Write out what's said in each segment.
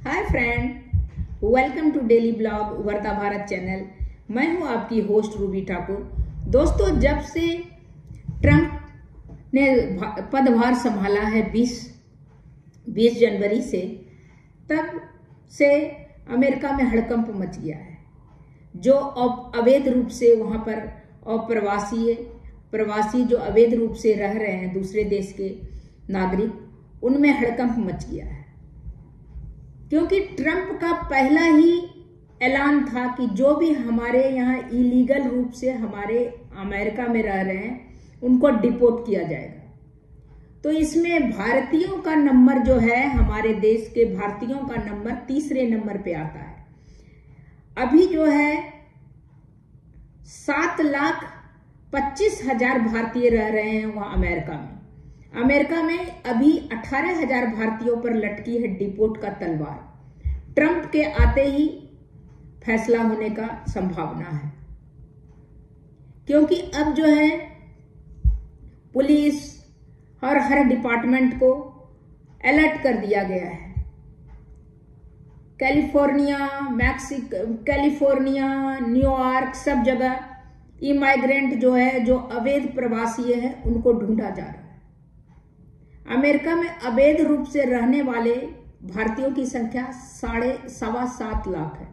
Hi friend, welcome to daily blog Ubharta Bharat channel. मैं हूं आपकी होस्ट रूबी ठाकुर। दोस्तों, जब से ट्रंप ने पदभार संभाला है 20 जनवरी से, तब से अमेरिका में हड़कंप मच गया है। जो अवैध रूप से वहां पर प्रवासी जो अवैध रूप से रह रहे हैं, दूसरे देश के नागरिक, उनमें हड़कंप मच गया है। क्योंकि ट्रंप का पहला ही ऐलान था कि जो भी हमारे यहाँ इलीगल रूप से हमारे अमेरिका में रह रहे हैं, उनको डिपोर्ट किया जाएगा। तो इसमें भारतीयों का नंबर जो है, हमारे देश के भारतीयों का नंबर तीसरे नंबर पे आता है। अभी जो है 7,25,000 भारतीय रह रहे हैं वहां अमेरिका में। अमेरिका में अभी 18,000 भारतीयों पर लटकी है डिपोर्ट का तलवार। ट्रंप के आते ही फैसला होने का संभावना है, क्योंकि अब जो है पुलिस और हर डिपार्टमेंट को अलर्ट कर दिया गया है। कैलिफोर्निया, न्यूयॉर्क, सब जगह इमाइग्रेंट जो है, जो अवैध प्रवासी है, उनको ढूंढा जा रहा है। अमेरिका में अवैध रूप से रहने वाले भारतीयों की संख्या 7.25 लाख है,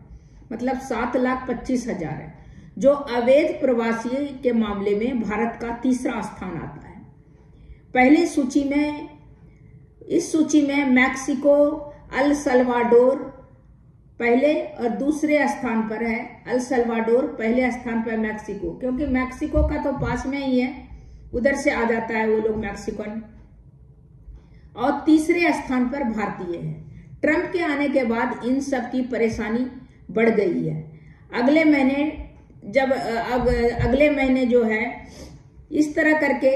मतलब 7,25,000 है, जो अवैध प्रवासी के मामले में भारत का तीसरा स्थान आता है। पहले सूची में, इस सूची में मैक्सिको, अल सल्वाडोर पहले और दूसरे स्थान पर है। अल सल्वाडोर पहले स्थान पर, मैक्सिको, क्योंकि मैक्सिको का तो पास में ही है, उधर से आ जाता है वो लोग मैक्सिकन। और तीसरे स्थान पर भारतीय है। ट्रंप के आने के बाद इन सब की परेशानी बढ़ गई है। अगले महीने जो है, इस तरह करके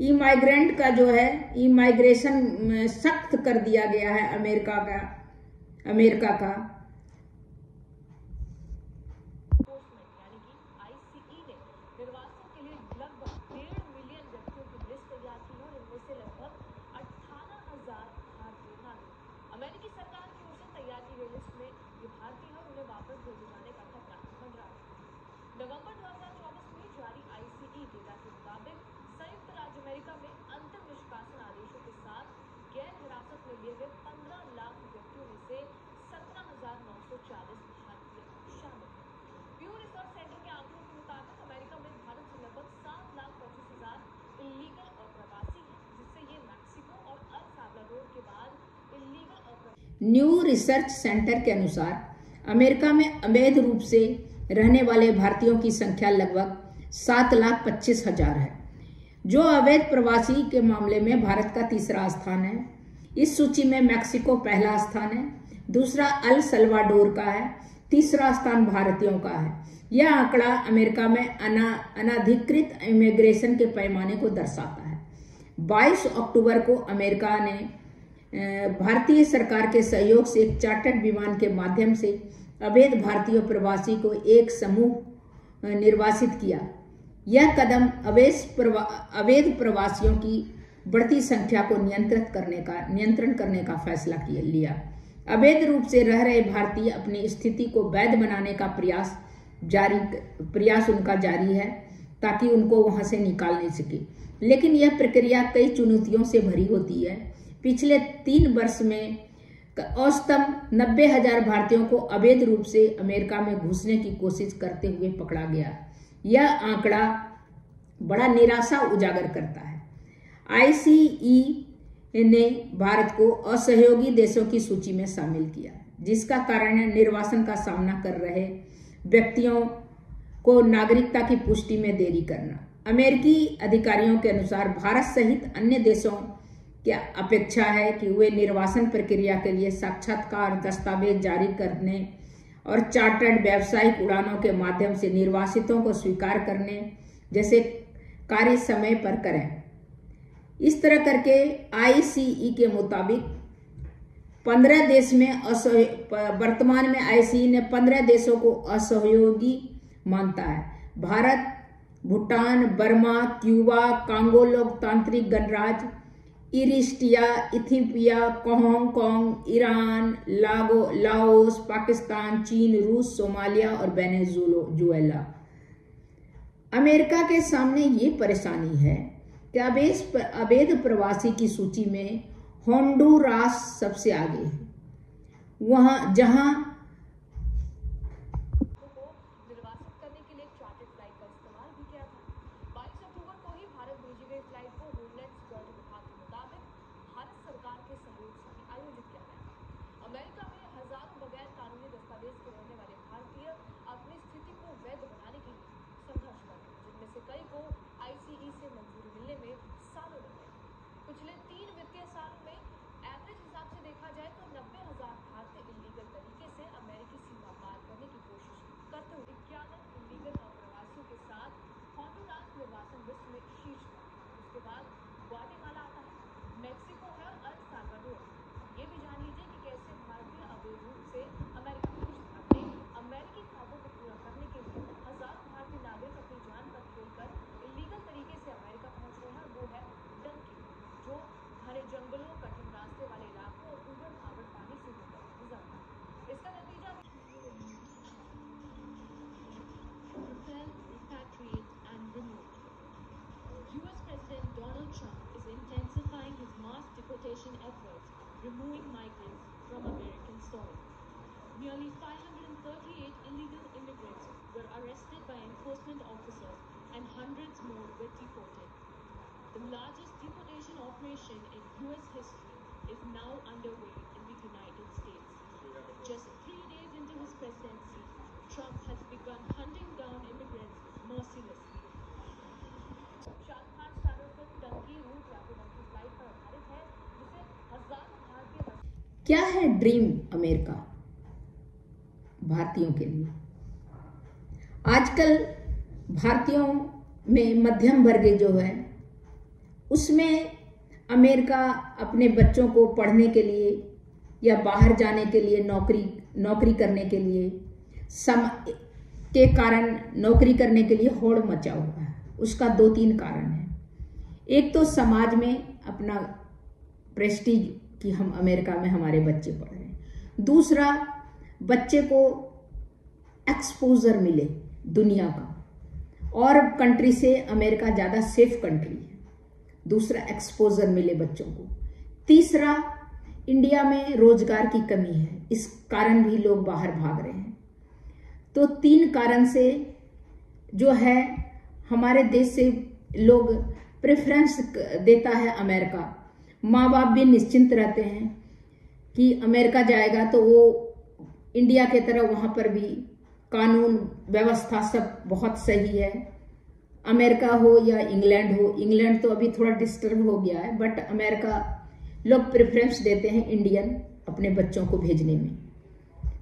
इमाइग्रेंट का जो है, इमाइग्रेशन सख्त कर दिया गया है अमेरिका का। अमेरिकी सरकार की ओर से तैयार की गई लिस्ट में ये भारतीय हैं, उन्हें वापस भेजे जाने का खतरा बन रहा है। नवंबर 2024 में जारी आईसीई डेटा के मुताबिक संयुक्त राज्य अमेरिका में अंतिम निष्कासन आदेशों के साथ गैर हिरासत में लिए गए 15 लाख व्यक्तियों में से 17,940 भारतीय शामिल हैं। प्यू रिसर्च सेंटर के आंकड़ों के मुताबिक अमेरिका में भारत से लगभग 7,25,000 इलीगल अप्रवासी हैं, जिससे ये मैक्सिको और अल साल्वाडोर के बाद न्यू रिसर्च सेंटर के अनुसार अमेरिका में अवैध रूप से रहने वाले भारतीयों की संख्या लगभग 7,25,000 है, जो अवैध प्रवासी के मामले में भारत का तीसरा स्थान है। इस सूची में मैक्सिको पहला स्थान है, दूसरा अल सल्वाडोर का है, तीसरा स्थान भारतीयों का है। यह आंकड़ा अमेरिका में अनाधिकृत इमिग्रेशन के पैमाने को दर्शाता है। 22 अक्टूबर को अमेरिका ने भारतीय सरकार के सहयोग से एक चार्टर्ड विमान के माध्यम से अवैध भारतीय प्रवासी को एक समूह निर्वासित किया। यह कदम अवैध प्रवासियों की बढ़ती संख्या को नियंत्रण करने का फैसला लिया। अवैध रूप से रह रहे भारतीय अपनी स्थिति को वैध बनाने का प्रयास उनका जारी है, ताकि उनको वहां से निकाल नहीं सके। लेकिन यह प्रक्रिया कई चुनौतियों से भरी होती है। पिछले 3 वर्ष में औसतन 90,000 भारतीयों को अवैध रूप से अमेरिका में घुसने की कोशिश करते हुए पकड़ा गया। यह आंकड़ा बड़ा निराशा उजागर करता है। आईसीई ने भारत को असहयोगी देशों की सूची में शामिल किया, जिसका कारण है निर्वासन का सामना कर रहे व्यक्तियों को नागरिकता की पुष्टि में देरी करना। अमेरिकी अधिकारियों के अनुसार भारत सहित अन्य देशों की अपेक्षा है कि वे निर्वासन प्रक्रिया के लिए साक्षात्कार दस्तावेज जारी करने और चार्टर्ड व्यावसायिक उड़ानों के माध्यम से निर्वासितों को स्वीकार करने जैसे कार्य समय पर करें। इस तरह करके आईसीई के मुताबिक 15 देश में वर्तमान में आईसीई ने 15 देशों को असहयोगी मानता है। Bharat, Bhutan, Burma, Cuba, Congo लोकतांत्रिक गणराज्य, Eritrea, Ethiopia, Hong Kong, Iran, Laos, Pakistan, चीन, रूस, सोमालिया और वेनेजुएला। अमेरिका के सामने ये परेशानी है कि अवैध प्रवासी की सूची में होंडुरास सबसे आगे है, वहां जहां निर्वासित करने के लिए चार्टर्ड फ्लाइट का इस्तेमाल भी किया था। 22 अक्टूबर को ही भारत भेजी गई फ्लाइट को होमलैंड सिक्योरिटी विभाग के मुताबिक भारत सरकार के सहयोग से ही आयोजित किया गया। अमेरिका में हजारों बगैर कानूनी दस्तावेज के रहने वाले भारतीय अपनी स्थिति को वैध बनाने के लिए संघर्ष कर रहे हैं, जिनमें से कई को आईसीई से मंजूरी मिलने में सालों लग गए। पिछले 3 वित्तीय सालों में एवरेज हिसाब से देखा जाए तो 90,000 भारतीय इलीगल तरीके से अमेरिकी सीमा पार करने की कोशिश करते हुए 51 इलीगल अप्रवासियों के साथ होंडुरास निर्वासन लिस्ट में शीर्ष पर। उसके बाद ग्वाटेमाला आता है, मेक्सिको है और अल साल्वाडोर। ये भी जान लीजिए कि कैसे भारतीय अवैध रूप से अमेरिका पहुंचे। अपने अमेरिकी ख्वाबों को पूरा करने के लिए हजारों भारतीय नागरिक अपनी जान पर खेलकर इलीगल तरीके से अमेरिका पहुंच रहे हैं। वो है डंकी, जो घने जंगलों, कठिन रास्ते वाले इलाकों और उबड़ खाबड़ पानी से होकर गुजरता है। इसका नतीजा repatriate and remove. US President Donald Trump is intensifying his mass deportation efforts, removing migrants from American soil. Nearly 538 illegal immigrants were arrested by enforcement officers and hundreds more were deported. The largest deportation operation in US history is now underway in the United States. Just 3 days into his presidency, Trump has begun hunting down immigrants mercilessly. Shahrukh Khan starrer film Dunki route rapid Dunki flight पर आधारित है, जिसे हजारों भारतीय क्या है dream America भारतीयों के लिए। आजकल भारतीयों में मध्यम वर्ग जो है उसमें अमेरिका अपने बच्चों को पढ़ने के लिए या बाहर जाने के लिए नौकरी करने के लिए के कारण नौकरी करने के लिए होड़ मचा हुआ है। उसका 2-3 कारण है। एक तो समाज में अपना प्रेस्टीज कि हम अमेरिका में हमारे बच्चे पढ़ रहे हैं। दूसरा, बच्चे को एक्सपोजर मिले दुनिया का, और कंट्री से अमेरिका ज़्यादा सेफ कंट्री है। दूसरा, एक्सपोजर मिले बच्चों को। तीसरा, इंडिया में रोजगार की कमी है, इस कारण भी लोग बाहर भाग रहे हैं। तो 3 कारण से जो है हमारे देश से लोग प्रेफरेंस देता है अमेरिका। माँ बाप भी निश्चिंत रहते हैं कि अमेरिका जाएगा तो वो इंडिया के तरह वहाँ पर भी कानून व्यवस्था सब बहुत सही है। अमेरिका हो या इंग्लैंड हो, इंग्लैंड तो अभी थोड़ा डिस्टर्ब हो गया है, बट अमेरिका लोग प्रेफरेंस देते हैं इंडियन अपने बच्चों को भेजने में।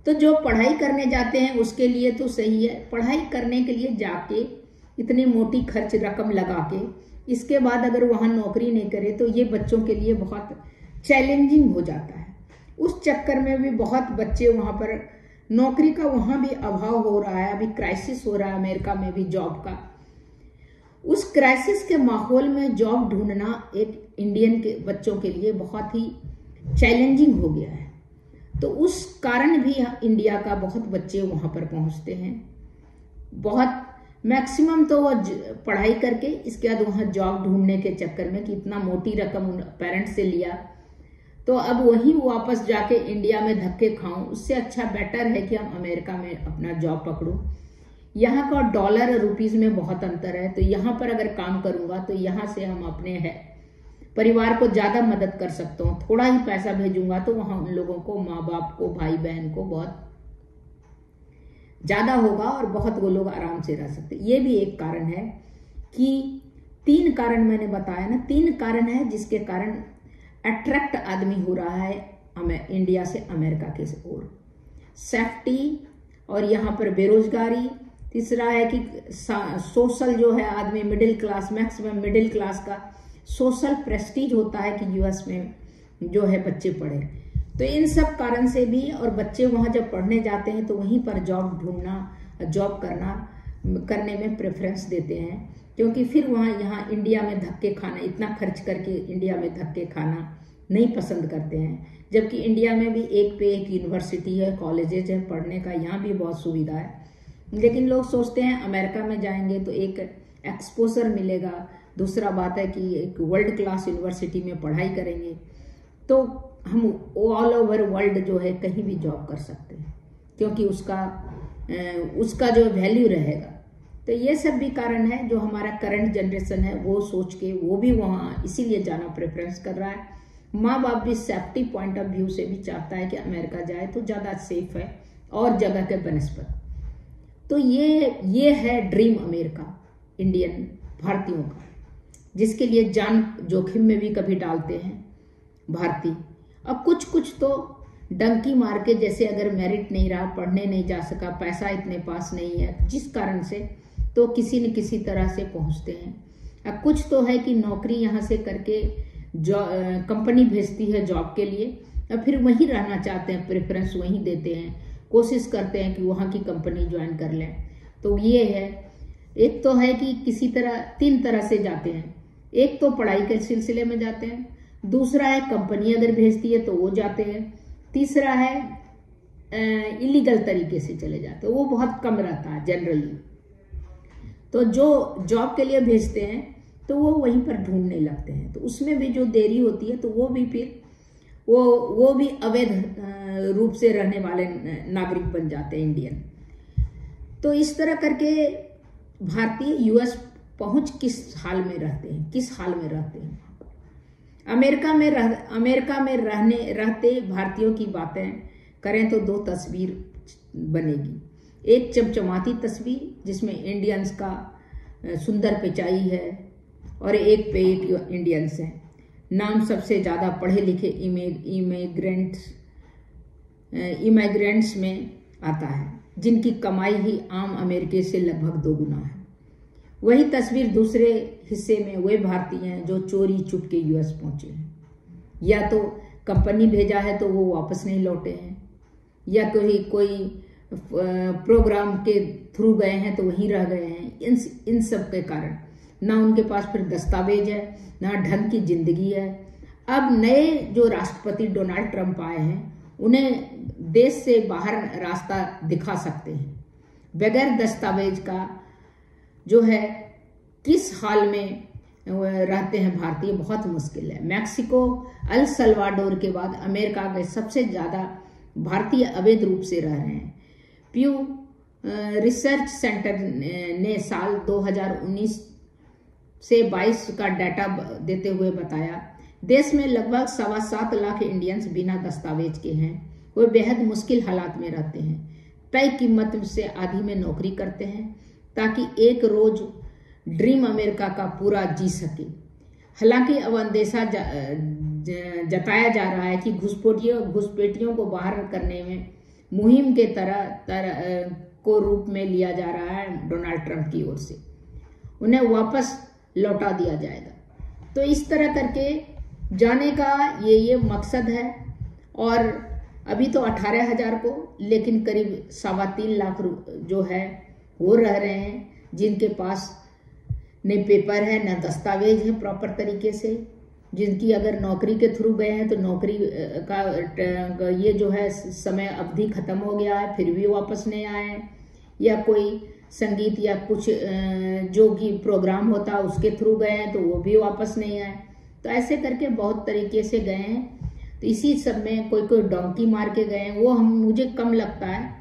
तो जो पढ़ाई करने जाते हैं उसके लिए तो सही है। पढ़ाई करने के लिए जाके इतनी मोटी खर्च रकम लगा के इसके बाद अगर वहाँ नौकरी नहीं करे तो ये बच्चों के लिए बहुत चैलेंजिंग हो जाता है। उस चक्कर में भी बहुत बच्चे वहाँ पर नौकरी का वहाँ भी अभाव हो रहा है। अभी क्राइसिस हो रहा है अमेरिका में भी जॉब का। उस क्राइसिस के माहौल में जॉब ढूंढना एक इंडियन के बच्चों के लिए बहुत ही चैलेंजिंग हो गया है। तो उस कारण भी इंडिया का बहुत बच्चे वहाँ पर पहुँचते हैं। बहुत मैक्सिमम तो वो पढ़ाई करके इसके बाद वहाँ जॉब ढूंढने के चक्कर में कि इतना मोटी रकम पेरेंट्स से लिया तो अब वहीं वापस जाके इंडिया में धक्के खाऊं, उससे अच्छा बेटर है कि हम अमेरिका में अपना जॉब पकड़ूं। यहाँ का डॉलर और रुपीज में बहुत अंतर है, तो यहाँ पर अगर काम करूंगा तो यहाँ से हम अपने परिवार को ज्यादा मदद कर सकता हूँ। थोड़ा ही पैसा भेजूंगा तो वहाँ उन लोगों को, माँ बाप को, भाई बहन को बहुत ज्यादा होगा और बहुत वो लोग आराम से रह सकते। ये भी एक कारण है कि 3 कारण मैंने बताया ना, 3 कारण है जिसके कारण अट्रैक्ट आदमी हो रहा है इंडिया से अमेरिका के ओर। सेफ्टी और यहाँ पर बेरोजगारी। तीसरा है कि सोशल जो है आदमी middle class, maximum middle class का सोशल प्रेस्टीज होता है कि यूएस में जो है बच्चे पढ़े। तो इन सब कारण से भी, और बच्चे वहाँ जब पढ़ने जाते हैं तो वहीं पर जॉब ढूंढना, जॉब करने में प्रेफरेंस देते हैं। क्योंकि फिर वहाँ यहाँ इंडिया में धक्के खाना, इतना खर्च करके इंडिया में धक्के खाना नहीं पसंद करते हैं। जबकि इंडिया में भी एक पे एक यूनिवर्सिटी है, कॉलेजेज है पढ़ने का, यहाँ भी बहुत सुविधा है। लेकिन लोग सोचते हैं अमेरिका में जाएंगे तो एक एक्सपोजर मिलेगा, दूसरा बात है कि एक वर्ल्ड क्लास यूनिवर्सिटी में पढ़ाई करेंगे तो हम ऑल ओवर वर्ल्ड जो है कहीं भी जॉब कर सकते हैं, क्योंकि उसका जो वैल्यू रहेगा। तो ये सब भी कारण है जो हमारा करंट जनरेशन है वो सोच के वो भी वहाँ इसीलिए जाना प्रेफरेंस कर रहा है। माँ बाप भी सेफ्टी पॉइंट ऑफ व्यू से भी चाहता है कि अमेरिका जाए तो ज़्यादा सेफ है और जगह के बनस्पत। तो ये है ड्रीम अमेरिका इंडियन भारतीयों का, जिसके लिए जान जोखिम में भी कभी डालते हैं भारतीय। अब कुछ तो डंकी मार के, जैसे अगर मेरिट नहीं रहा, पढ़ने नहीं जा सका, पैसा इतने पास नहीं है जिस कारण से, तो किसी न किसी तरह से पहुंचते हैं। अब कुछ तो है कि नौकरी यहाँ से करके कंपनी भेजती है जॉब के लिए, और फिर वहीं रहना चाहते हैं, प्रेफरेंस वहीं देते हैं, कोशिश करते हैं कि वहाँ की कंपनी ज्वाइन कर लें। तो ये है, एक तो है कि किसी तरह 3 तरह से जाते हैं। एक तो पढ़ाई के सिलसिले में जाते हैं, दूसरा है कंपनी अगर भेजती है तो वो जाते हैं, तीसरा है इलीगल तरीके से चले जाते हैं, वो बहुत कम रहता है जनरली। तो जो जॉब के लिए भेजते हैं तो वो वहीं पर ढूंढने लगते हैं, तो उसमें भी जो देरी होती है तो वो भी फिर वो भी अवैध रूप से रहने वाले नागरिक बन जाते हैं इंडियन। तो इस तरह करके भारतीय यूएस पहुंच किस हाल में रहते हैं। अमेरिका में रहते भारतीयों की बातें करें तो 2 तस्वीर बनेगी। एक चमचमाती तस्वीर जिसमें इंडियंस का सुंदर पिचाई है, और एक पे एक इंडियंस हैं। नाम सबसे ज़्यादा पढ़े लिखे इमिग्रेंट्स में आता है, जिनकी कमाई ही आम अमेरिकी से लगभग 2 गुना है। वही तस्वीर दूसरे हिस्से में वे भारतीय हैं जो चोरी चुप के यूएस पहुंचे हैं, या तो कंपनी भेजा है तो वो वापस नहीं लौटे हैं, या कोई प्रोग्राम के थ्रू गए हैं तो वहीं रह गए हैं। इन सब के कारण ना उनके पास फिर दस्तावेज है, ना ढंग की जिंदगी है। अब नए जो राष्ट्रपति डोनाल्ड ट्रंप आए हैं, उन्हें देश से बाहर रास्ता दिखा सकते हैं। बगैर दस्तावेज का जो है किस हाल में रहते हैं भारतीय, बहुत मुश्किल है। मैक्सिको, अल सल्वाडोर के बाद अमेरिका में सबसे ज़्यादा भारतीय अवैध रूप से रह रहे हैं। प्यू रिसर्च सेंटर ने साल 2019 से 22 का डाटा देते हुए बताया, देश में लगभग 7.25 लाख इंडियंस बिना दस्तावेज के हैं। वे बेहद मुश्किल हालात में रहते हैं, तय कीमत से आधी में नौकरी करते हैं ताकि एक रोज ड्रीम अमेरिका का पूरा जी सके। हालांकि अब अंदेशा जताया जा रहा है कि घुसपैठियों को बाहर करने में मुहिम के तरह को रूप में लिया जा रहा है डोनाल्ड ट्रंप की ओर से, उन्हें वापस लौटा दिया जाएगा। तो इस तरह करके जाने का ये मकसद है। और अभी तो 18,000 को, लेकिन करीब 3.25 लाख जो है वो रह रहे हैं, जिनके पास न पेपर है न दस्तावेज है प्रॉपर तरीके से, जिनकी अगर नौकरी के थ्रू गए हैं तो नौकरी का ये जो है समय अवधि खत्म हो गया है, फिर भी वापस नहीं आए, या कोई संगीत या कुछ जो भी प्रोग्राम होता उसके थ्रू गए हैं तो वो भी वापस नहीं आए। तो ऐसे करके बहुत तरीके से गए हैं। तो इसी सब में कोई डोंकी मार के गए हैं, वो मुझे कम लगता है,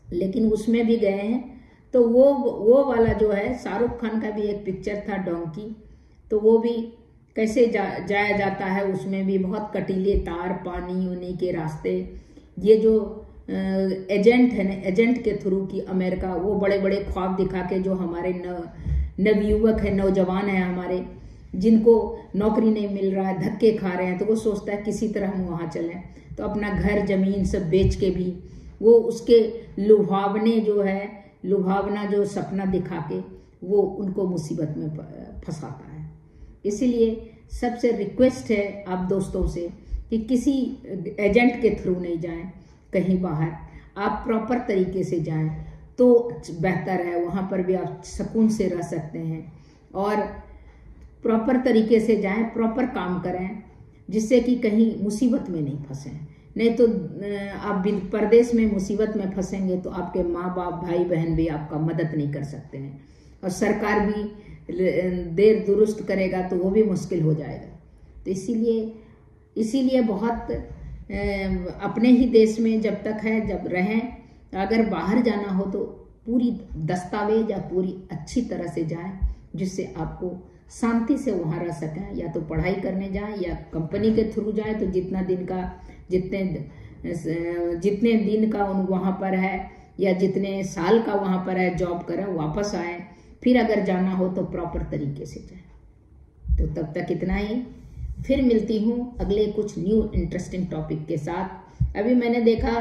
लेकिन उसमें भी गए हैं। तो वो वाला जो है शाहरुख खान का भी एक पिक्चर था डोंकी, तो वो भी कैसे जाया जाता है, उसमें भी बहुत कटीले तार, पानी उन्हीं के रास्ते। ये जो एजेंट है ना, एजेंट के थ्रू की अमेरिका, वो बड़े बड़े ख्वाब दिखा के जो हमारे नवयुवक है, नौजवान है हमारे, जिनको नौकरी नहीं मिल रहा है, धक्के खा रहे हैं, तो वो सोचता है किसी तरह हम वहाँ चलें। तो अपना घर जमीन सब बेच के भी वो उसके लुभावना जो सपना दिखा के वो उनको मुसीबत में फंसाता है। इसीलिए सबसे रिक्वेस्ट है आप दोस्तों से कि किसी एजेंट के थ्रू नहीं जाएं कहीं बाहर, आप प्रॉपर तरीके से जाएं, तो बेहतर है, वहाँ पर भी आप सुकून से रह सकते हैं। और प्रॉपर तरीके से जाएं, प्रॉपर काम करें, जिससे कि कहीं मुसीबत में नहीं फंसें। नहीं तो आप परदेश में मुसीबत में फंसेंगे तो आपके माँ बाप भाई बहन भी आपका मदद नहीं कर सकते हैं, और सरकार भी देर दुरुस्त करेगा तो वो भी मुश्किल हो जाएगा। तो इसीलिए बहुत अपने ही देश में जब तक है, जब रहें, अगर बाहर जाना हो तो पूरी दस्तावेज या पूरी अच्छी तरह से जाएं, जिससे आपको शांति से वहाँ रह सकें। या तो पढ़ाई करने जाएं या कंपनी के थ्रू जाएं, तो जितने दिन का वहाँ पर है या जितने साल का वहाँ पर है जॉब करें, वापस आए। फिर अगर जाना हो तो प्रॉपर तरीके से जाएं। तो तब तक इतना ही, फिर मिलती हूँ अगले कुछ न्यू इंटरेस्टिंग टॉपिक के साथ। अभी मैंने देखा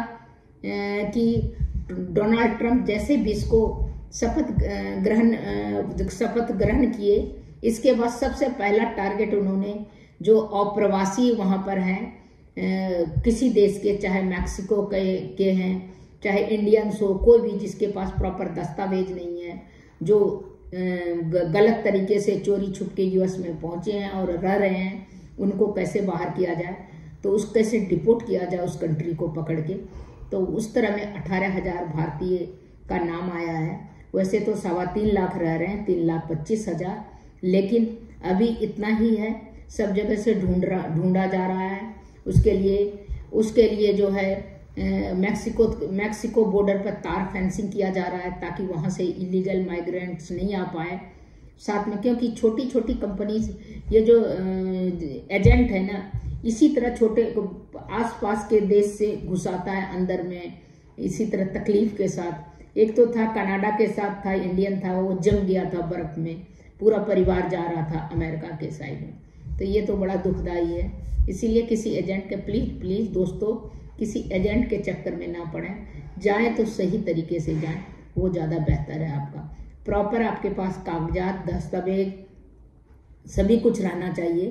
कि डोनाल्ड ट्रंप जैसे भी इसको शपथ ग्रहण किए, इसके बाद सबसे पहला टारगेट उन्होंने जो अप्रवासी वहाँ पर हैं किसी देश के, चाहे मैक्सिको के हैं, चाहे इंडियंस हो, कोई भी जिसके पास प्रॉपर दस्तावेज नहीं है, जो गलत तरीके से चोरी छुप के यूएस में पहुंचे हैं और रह रहे हैं, उनको कैसे बाहर किया जाए, तो उस कैसे डिपोर्ट किया जाए उस कंट्री को पकड़ के। तो उस तरह में 18,000 भारतीय का नाम आया है। वैसे तो 3.25 लाख रह रहे हैं, 3,25,000, लेकिन अभी इतना ही है। सब जगह से ढूंढा जा रहा है। उसके लिए जो है मैक्सिको बॉर्डर पर तार फेंसिंग किया जा रहा है, ताकि वहां से इलीगल माइग्रेंट्स नहीं आ पाए। साथ में क्योंकि छोटी छोटी कंपनीज, ये जो एजेंट है ना, इसी तरह छोटे आसपास के देश से घुसाता है अंदर में, इसी तरह तकलीफ के साथ। एक तो था कनाडा के साथ था, इंडियन था, वो जम गया था बर्फ में, पूरा परिवार जा रहा था अमेरिका के साइड में। तो ये तो बड़ा दुखदाई है। इसीलिए किसी एजेंट के प्लीज दोस्तों, किसी एजेंट के चक्कर में ना पड़ें, जाएं तो सही तरीके से जाएं, वो ज़्यादा बेहतर है। आपका प्रॉपर आपके पास कागजात, दस्तावेज सभी कुछ रहना चाहिए,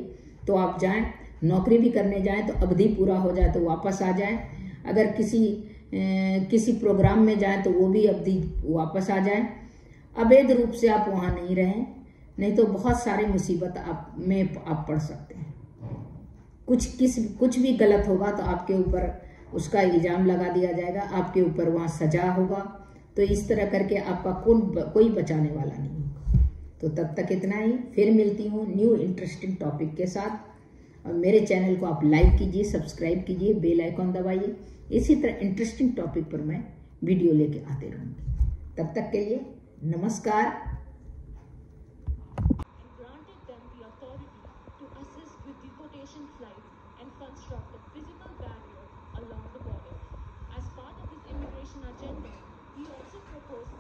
तो आप जाएं। नौकरी भी करने जाएं तो अवधि पूरा हो जाए तो वापस आ जाएं। अगर किसी प्रोग्राम में जाएं तो वो भी अवधि वापस आ जाएं। अवैध रूप से आप वहाँ नहीं रहें, नहीं तो बहुत सारी मुसीबत आप पड़ सकते हैं। कुछ भी गलत होगा तो आपके ऊपर उसका इल्जाम लगा दिया जाएगा, आपके ऊपर वहाँ सजा होगा। तो इस तरह करके आपका कोई बचाने वाला नहीं होगा। तो तब तक इतना ही, फिर मिलती हूँ न्यू इंटरेस्टिंग टॉपिक के साथ। और मेरे चैनल को आप लाइक कीजिए, सब्सक्राइब कीजिए, बेल आइकॉन दबाइए। इसी तरह इंटरेस्टिंग टॉपिक पर मैं वीडियो लेके आते रहूँगी। तब तक के लिए नमस्कार। granted them the authority to assist with deportation flights and construct a physical barrier along the border. As part of his immigration agenda, he also proposed